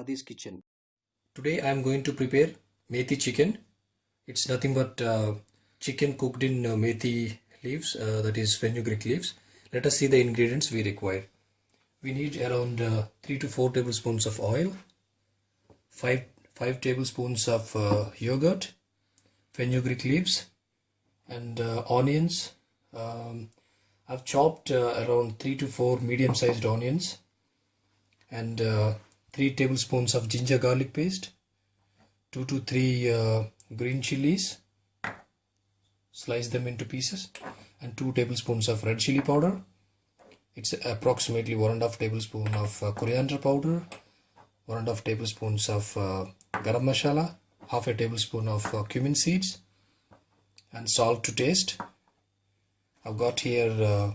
Adi's kitchen. Today I am going to prepare methi chicken. It's nothing but chicken cooked in methi leaves, that is fenugreek leaves. Let us see the ingredients we require. We need around 3 to 4 tablespoons of oil, 5 tablespoons of yogurt, fenugreek leaves, and onions. I've chopped around 3 to 4 medium-sized onions, and 3 tablespoons of ginger garlic paste, 2 to 3 green chilies, slice them into pieces, and 2 tablespoons of red chili powder. It's approximately 1.5 tablespoon of coriander powder, 1.5 tablespoons of garam masala, half a tablespoon of cumin seeds, and salt to taste. I've got here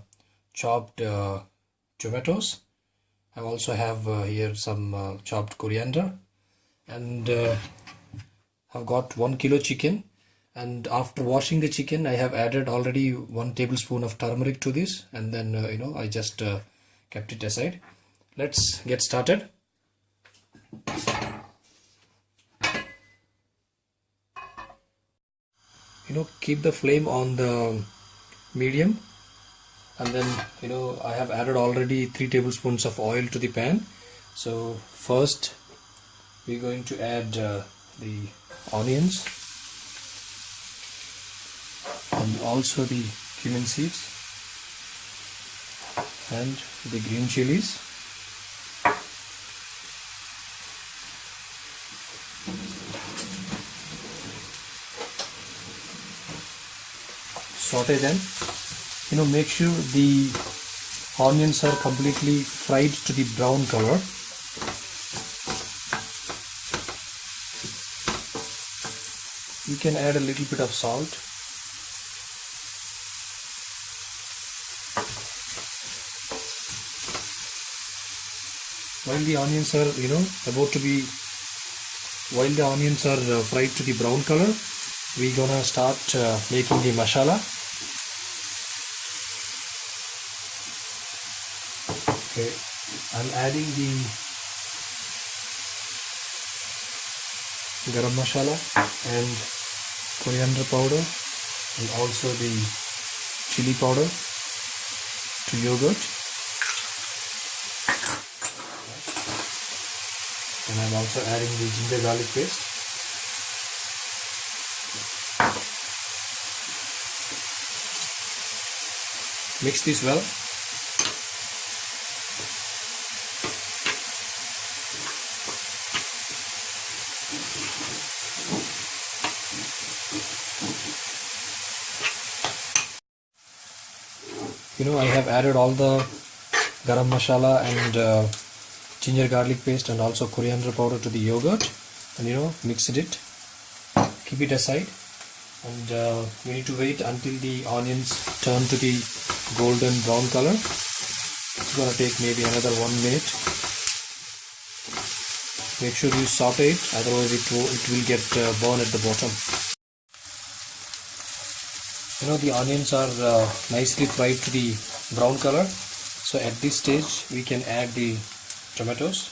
chopped tomatoes. I also have here some chopped coriander, and I've got 1 kilo chicken. And after washing the chicken, I have added already 1 tablespoon of turmeric to this, and then I just kept it aside. Let's get started. Keep the flame on the medium, and then I have added already 3 tablespoons of oil to the pan. So first we're going to add the onions and also the cumin seeds and the green chilies. Saute them. Make sure the onions are completely fried to the brown color. You can add a little bit of salt. While the onions are fried to the brown color, we're gonna start making the masala. Okay, I'm adding the garam masala and coriander powder and also the chili powder to yogurt, and I'm also adding the ginger garlic paste. Mix this well. I have added all the garam masala and ginger garlic paste and also coriander powder to the yogurt, and mixed it. Keep it aside, and we need to wait until the onions turn to the golden brown color. It's gonna take maybe another 1 minute. Make sure you saute it, otherwise it will get burned at the bottom. The onions are nicely fried to the brown color. So at this stage we can add the tomatoes.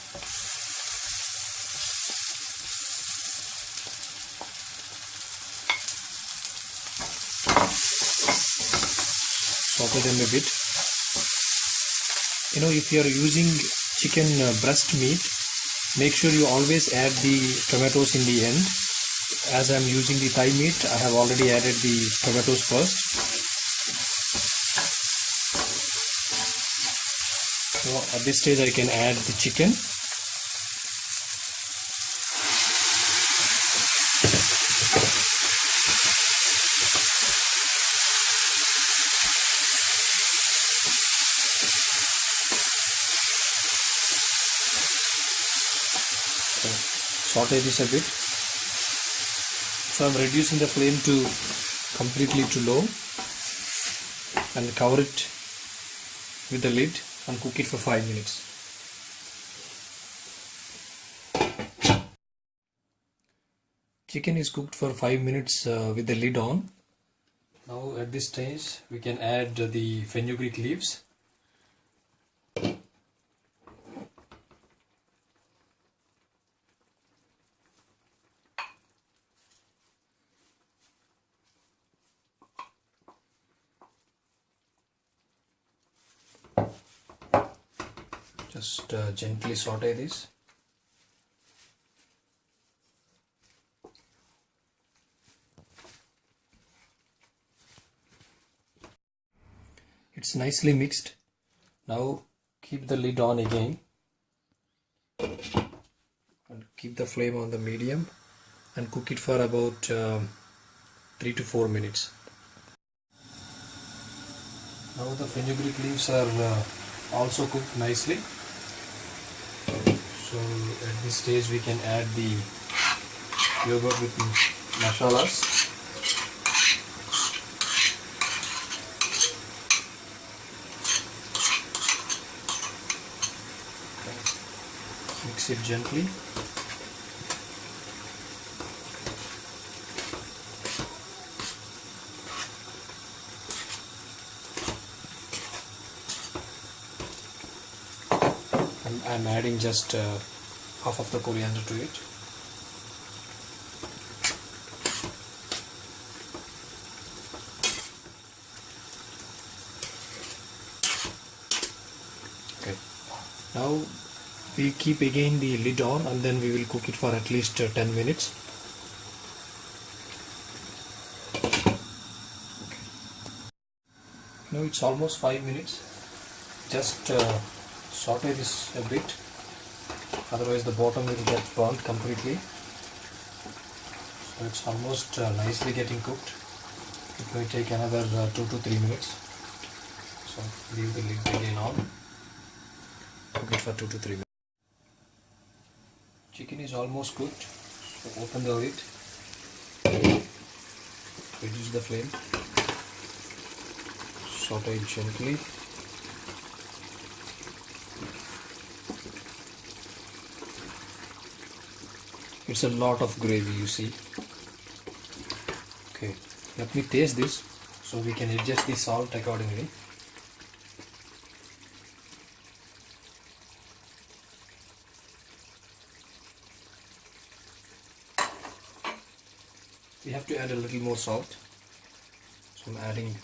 Saute them a bit. If you are using chicken breast meat, make sure you always add the tomatoes in the end. As I am using the thigh meat, I have already added the tomatoes first. So at this stage I can add the chicken. So saute this a bit. So I'm reducing the flame to completely to low and cover it with the lid and cook it for 5 minutes. Chicken is cooked for 5 minutes with the lid on. Now at this stage we can add the fenugreek leaves. Just gently saute this. It's nicely mixed. Now keep the lid on again and keep the flame on the medium and cook it for about 3 to 4 minutes. Now the fenugreek leaves are also cooked nicely. So at this stage we can add the yogurt with masalas. Mix it gently. And I'm adding just half of the coriander to it. Okay. Now we keep again the lid on and then we will cook it for at least 10 minutes. Now it's almost 5 minutes. Just saute this a bit, otherwise the bottom will get burnt completely. So it's almost nicely getting cooked. It may take another 2 to 3 minutes. So leave the lid again on. Cook it for 2 to 3 minutes. Chicken is almost cooked. So open the lid. Reduce the flame. Saute it gently. It's a lot of gravy, you see. Okay, let me taste this so we can adjust the salt accordingly. We have to add a little more salt, so I'm adding.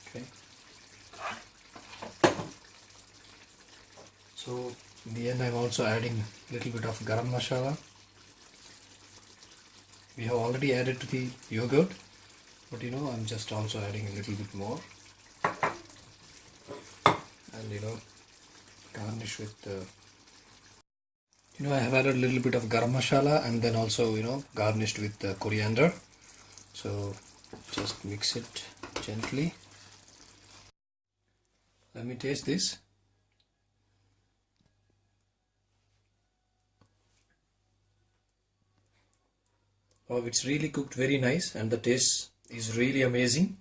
Okay, so in the end I'm also adding a little bit of garam masala. We have already added to the yogurt, but I'm just also adding a little bit more, and garnish with I have added a little bit of garam masala and then also garnished with coriander. So just mix it gently. Let me taste this. Oh, it's really cooked very nice and the taste is really amazing.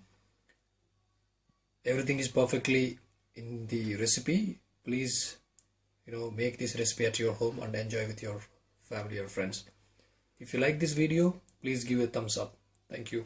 Everything is perfectly in the recipe. Please make this recipe at your home and enjoy with your family or friends. If you like this video, please give a thumbs up. Thank you.